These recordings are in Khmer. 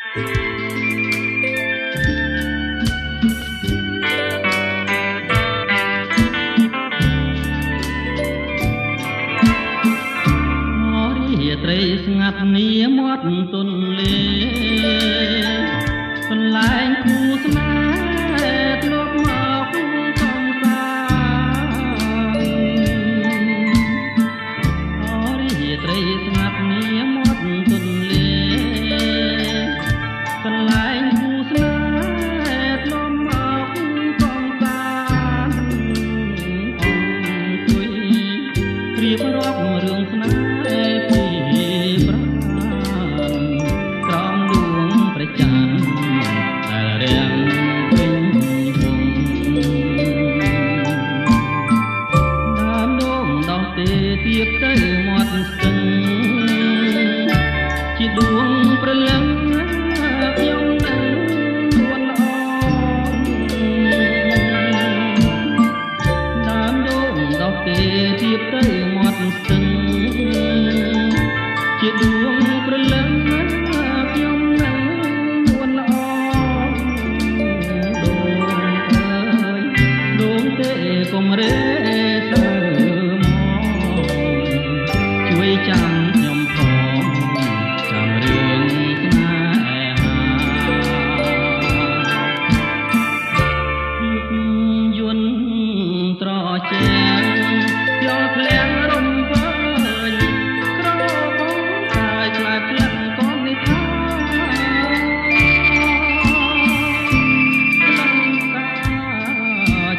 ត្រីស្ងាត់នីមាត់ទន្លេកន្លែងគូស្នេហ៍ធ្លាប់មកកំសាន្តអរិយត្រីស្ងាត់នីមាត់ទន្លេកន្លែងគូស្នេហ៍ធ្លាប់មកកំសាន្តអង្គុយរៀបរាប់រឿងស្នេហ៍ទៀតទៅមាត់ស្ទឹងជាដួងព្រលឹងខ្ញុំនឹងនួនល្អដើមដូងដោះទេទៀតទៅមាត់ស្ទឹងជាដួងព្រលឹងខ្ញុំនឹងនួនល្អដូងទេកុំរេចាំខ្ញុំផងចាំរឿងស្នេហាយន្តត្រជាយកក្លៀងរំវើយក្របងកាយខ្លាចផ្លិតកូននេះថា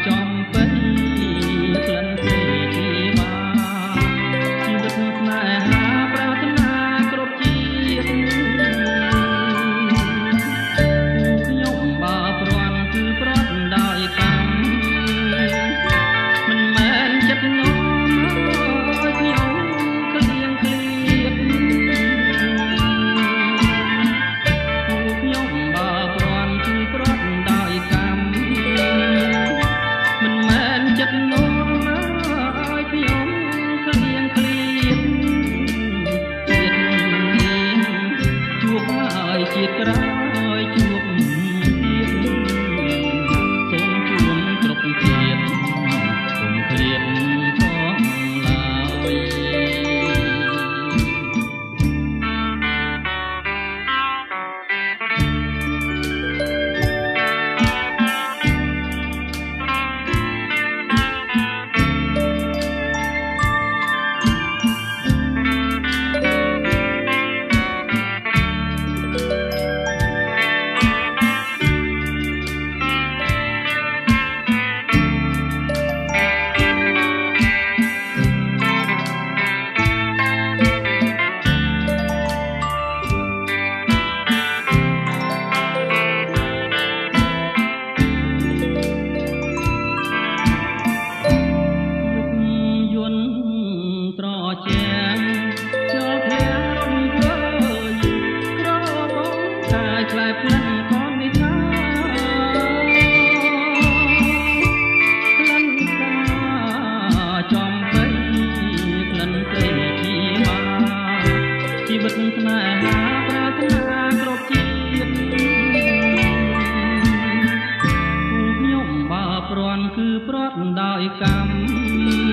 ចំពេញក្លិនទេជីវាជីវិតស្នេហាប្រាថ្នាគ្រប់ជាតិខ្ញុំបើព្រាន់គឺប្រត់ដោយកម្មមិនមែនចិត្តនោមឲ្យខ្ញុំក្លៀងក្លៀតខ្ញុំបើព្រាន់គឺប្រត់ដោយកម្មមិនមែនចិត្តនោមឲ្យខ្ញុំក្លៀងក្លៀតជាតិក្រោយជួបទៀតសូមជួនគ្រប់ជាតិសូមឃ្លាតផងឡើយខ្លាចផ្លិនកូននេះថាក្លិនសាចំពេញក្លិនទេជីវាជីវិតស្នេហាប្រាថ្នាគ្រប់ជាតិខ្ញុំបើព្រាន់គឺប្រត់ដោយកម្ម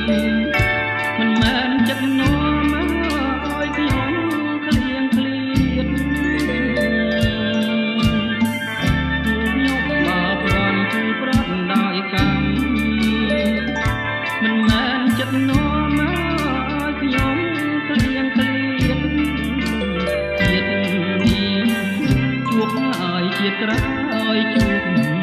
មិនមែនចិត្តនោមឲ្យខ្ញុំក្លៀងក្លៀតមិនមែនចិត្តនោមឲ្យខ្ញុំក្លៀងក្លៀតជាតិនេះជួបហើយជាតិក្រោយជួប